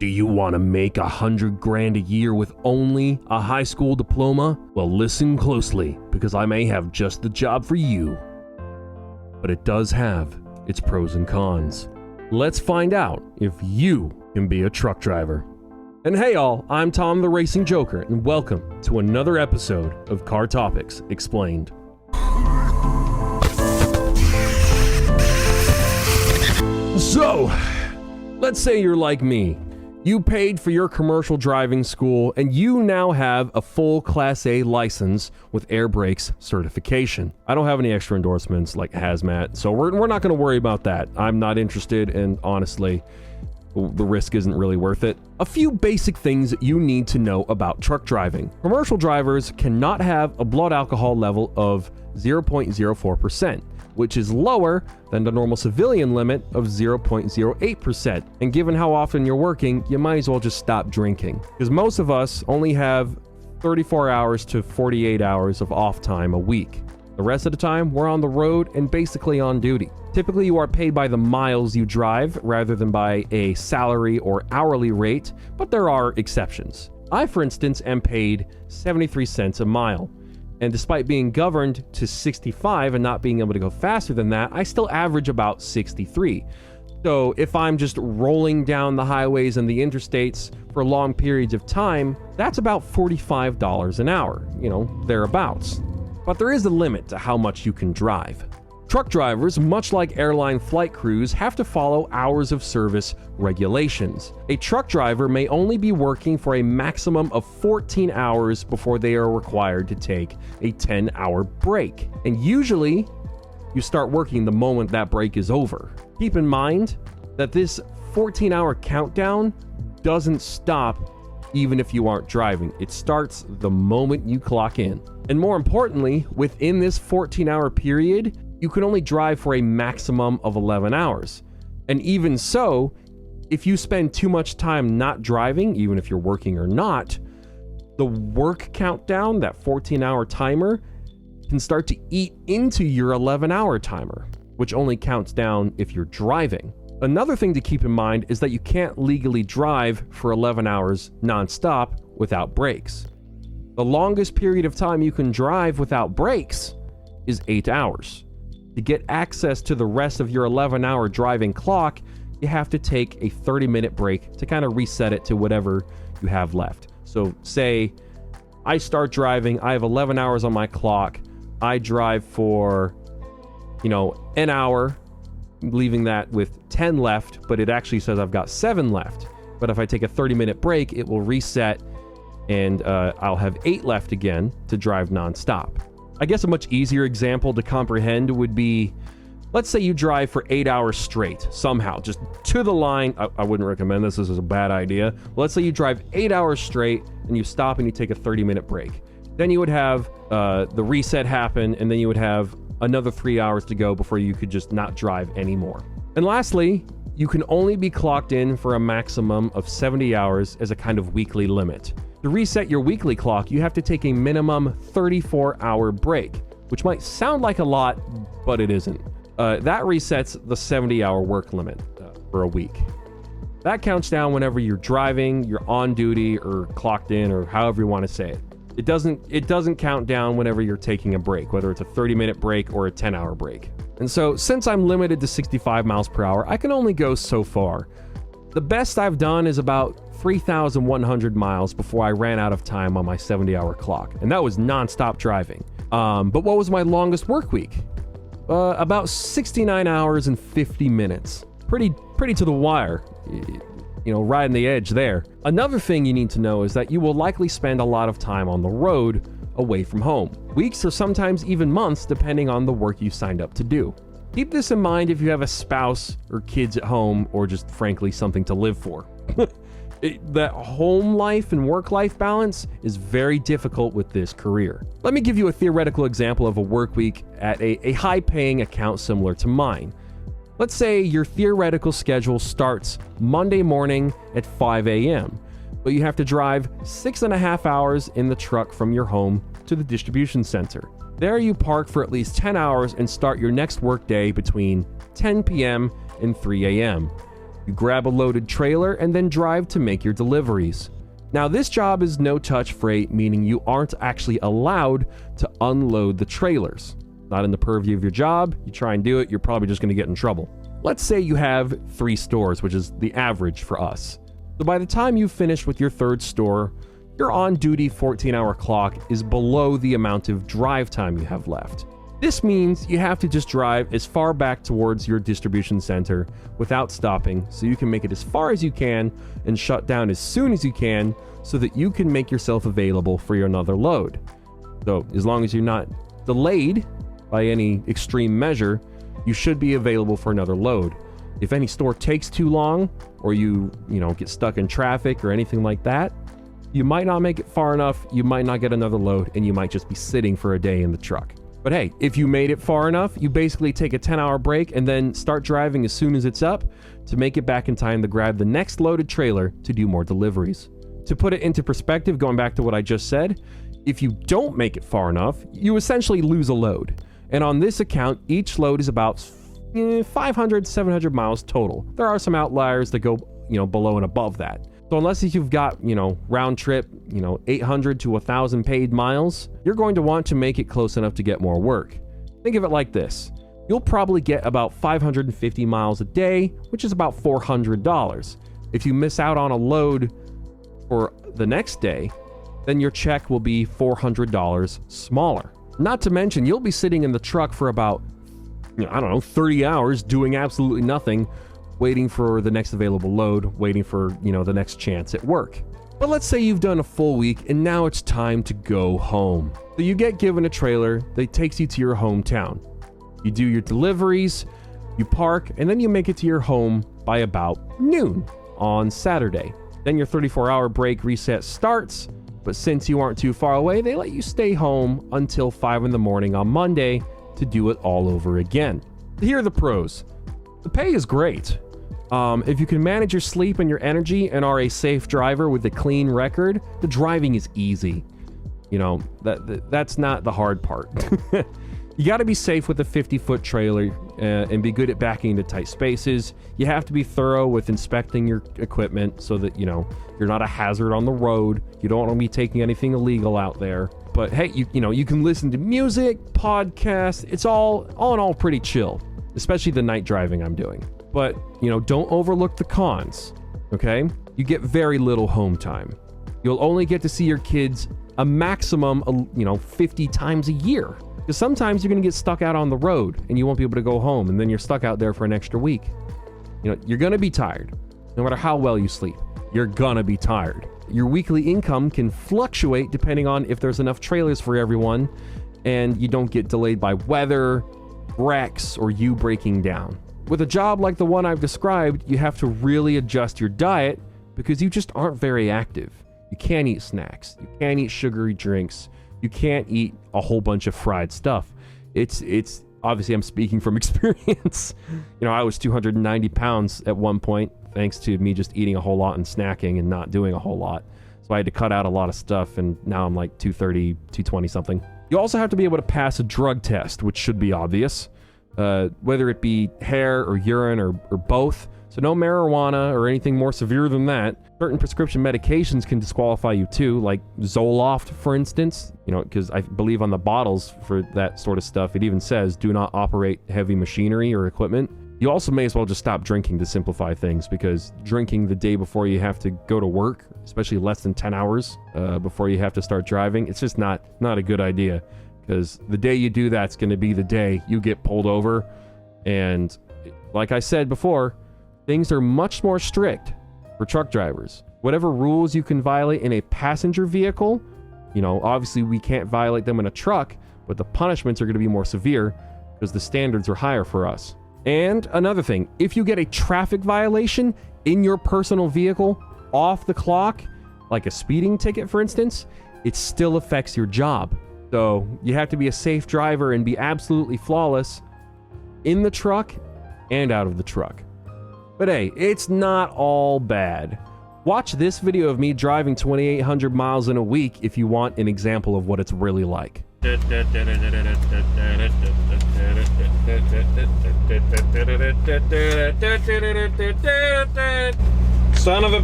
Do you want to make $100,000 a year with only a high school diploma? Well, listen closely, because I may have just the job for you. But it does have its pros and cons. Let's find out if you can be a truck driver. And hey all, I'm Tom the Racing Joker, and welcome to another episode of Car Topics Explained. So, let's say you're like me. You paid for your commercial driving school, and you now have a full Class A license with air brakes certification. I don't have any extra endorsements like hazmat, so we're not going to worry about that. I'm not interested, and honestly, the risk isn't really worth it. A few basic things that you need to know about truck driving. Commercial drivers cannot have a blood alcohol level of 0.04%. which is lower than the normal civilian limit of 0.08%. And given how often you're working, you might as well just stop drinking. Because most of us only have 34 hours to 48 hours of off time a week. The rest of the time, we're on the road and basically on duty. Typically, you are paid by the miles you drive rather than by a salary or hourly rate, but there are exceptions. I, for instance, am paid 73 cents a mile. And despite being governed to 65 and not being able to go faster than that, I still average about 63. So if I'm just rolling down the highways and the interstates for long periods of time, that's about $45 an hour, thereabouts. But there is a limit to how much you can drive. Truck drivers, much like airline flight crews, have to follow hours of service regulations. A truck driver may only be working for a maximum of 14 hours before they are required to take a 10-hour break. And usually, you start working the moment that break is over. Keep in mind that this 14-hour countdown doesn't stop even if you aren't driving. It starts the moment you clock in. And more importantly, within this 14-hour period, you can only drive for a maximum of 11 hours. And even so, if you spend too much time not driving, even if you're working or not, the work countdown, that 14-hour timer, can start to eat into your 11-hour timer, which only counts down if you're driving. Another thing to keep in mind is that you can't legally drive for 11 hours nonstop without breaks. The longest period of time you can drive without breaks is 8 hours. To get access to the rest of your 11-hour driving clock, you have to take a 30-minute break to kind of reset it to whatever you have left. So say I start driving, I have 11 hours on my clock, I drive for, an hour, leaving that with 10 left, but it actually says I've got 7 left. But if I take a 30-minute break, it will reset and I'll have 8 left again to drive nonstop. I guess a much easier example to comprehend would be, let's say you drive for 8 hours straight, somehow, just to the line. I wouldn't recommend this. This is a bad idea. Let's say you drive 8 hours straight and you stop and you take a 30-minute break. Then you would have the reset happen, and then you would have another 3 hours to go before you could just not drive anymore. And lastly, you can only be clocked in for a maximum of 70 hours as a kind of weekly limit. To reset your weekly clock, you have to take a minimum 34-hour break, which might sound like a lot, but it isn't. That resets the 70-hour work limit for a week. That counts down whenever you're driving, you're on duty, or clocked in, or however you want to say it. It doesn't count down whenever you're taking a break, whether it's a 30-minute break or a 10-hour break. And so, since I'm limited to 65 miles per hour, I can only go so far. The best I've done is about 3,100 miles before I ran out of time on my 70-hour clock, and that was non-stop driving. But what was my longest work week? About 69 hours and 50 minutes. Pretty to the wire, riding the edge there. Another thing you need to know is that you will likely spend a lot of time on the road away from home. Weeks or sometimes even months, depending on the work you signed up to do. Keep this in mind if you have a spouse or kids at home, or just frankly something to live for. That home life and work life balance is very difficult with this career. Let me give you a theoretical example of a work week at a high paying account similar to mine. Let's say your theoretical schedule starts Monday morning at 5 a.m., but you have to drive 6.5 hours in the truck from your home to the distribution center. There you park for at least 10 hours and start your next work day between 10 p.m. and 3 a.m. You grab a loaded trailer and then drive to make your deliveries. Now, this job is no-touch freight, meaning you aren't actually allowed to unload the trailers. Not in the purview of your job. You try and do it, you're probably just going to get in trouble. Let's say you have 3 stores, which is the average for us. So by the time you finish with your 3rd store, your on-duty 14-hour clock is below the amount of drive time you have left. This means you have to just drive as far back towards your distribution center without stopping, so you can make it as far as you can and shut down as soon as you can so that you can make yourself available for your another load. So as long as you're not delayed by any extreme measure, you should be available for another load. If any store takes too long, or you get stuck in traffic or anything like that, you might not make it far enough, you might not get another load, and you might just be sitting for a day in the truck. But hey, if you made it far enough, you basically take a 10-hour break and then start driving as soon as it's up to make it back in time to grab the next loaded trailer to do more deliveries. To put it into perspective, going back to what I just said, if you don't make it far enough, you essentially lose a load. And on this account, each load is about 500, 700 miles total. There are some outliers that go, below and above that. So unless you've got, round trip, 800 to 1,000 paid miles, you're going to want to make it close enough to get more work. Think of it like this. You'll probably get about 550 miles a day, which is about $400. If you miss out on a load for the next day, then your check will be $400 smaller. Not to mention, you'll be sitting in the truck for about, 30 hours doing absolutely nothing, waiting for the next available load, waiting for, the next chance at work. But let's say you've done a full week and now it's time to go home. So you get given a trailer that takes you to your hometown. You do your deliveries, you park, and then you make it to your home by about noon on Saturday. Then your 34-hour break reset starts, but since you aren't too far away, they let you stay home until 5 in the morning on Monday to do it all over again. Here are the pros. The pay is great. If you can manage your sleep and your energy and are a safe driver with a clean record, the driving is easy. That's not the hard part. You got to be safe with a 50-foot trailer and be good at backing into tight spaces. You have to be thorough with inspecting your equipment so that, you're not a hazard on the road. You don't want to be taking anything illegal out there. But hey, you can listen to music, podcasts. It's all in all pretty chill, especially the night driving I'm doing. But, don't overlook the cons, okay? You get very little home time. You'll only get to see your kids a maximum, 50 times a year. Because sometimes you're going to get stuck out on the road and you won't be able to go home, and then you're stuck out there for an extra week. You're going to be tired. No matter how well you sleep, you're going to be tired. Your weekly income can fluctuate depending on if there's enough trailers for everyone and you don't get delayed by weather, wrecks, or you breaking down. With a job like the one I've described, you have to really adjust your diet because you just aren't very active. You can't eat snacks. You can't eat sugary drinks. You can't eat a whole bunch of fried stuff. It's obviously, I'm speaking from experience. I was 290 pounds at one point, thanks to me just eating a whole lot and snacking and not doing a whole lot. So I had to cut out a lot of stuff, and now I'm like 230, 220 something. You also have to be able to pass a drug test, which should be obvious. Whether it be hair or urine or both. So no marijuana or anything more severe than that. Certain prescription medications can disqualify you too, like Zoloft, for instance. Because I believe on the bottles for that sort of stuff, it even says, do not operate heavy machinery or equipment. You also may as well just stop drinking to simplify things, because drinking the day before you have to go to work, especially less than 10 hours before you have to start driving, it's just not a good idea. Because the day you do that's going to be the day you get pulled over. And like I said before, things are much more strict for truck drivers. Whatever rules you can violate in a passenger vehicle, obviously we can't violate them in a truck, but the punishments are going to be more severe because the standards are higher for us. And another thing, if you get a traffic violation in your personal vehicle off the clock, like a speeding ticket, for instance, it still affects your job. So you have to be a safe driver and be absolutely flawless in the truck and out of the truck. But hey, it's not all bad. Watch this video of me driving 2,800 miles in a week if you want an example of what it's really like. Son of a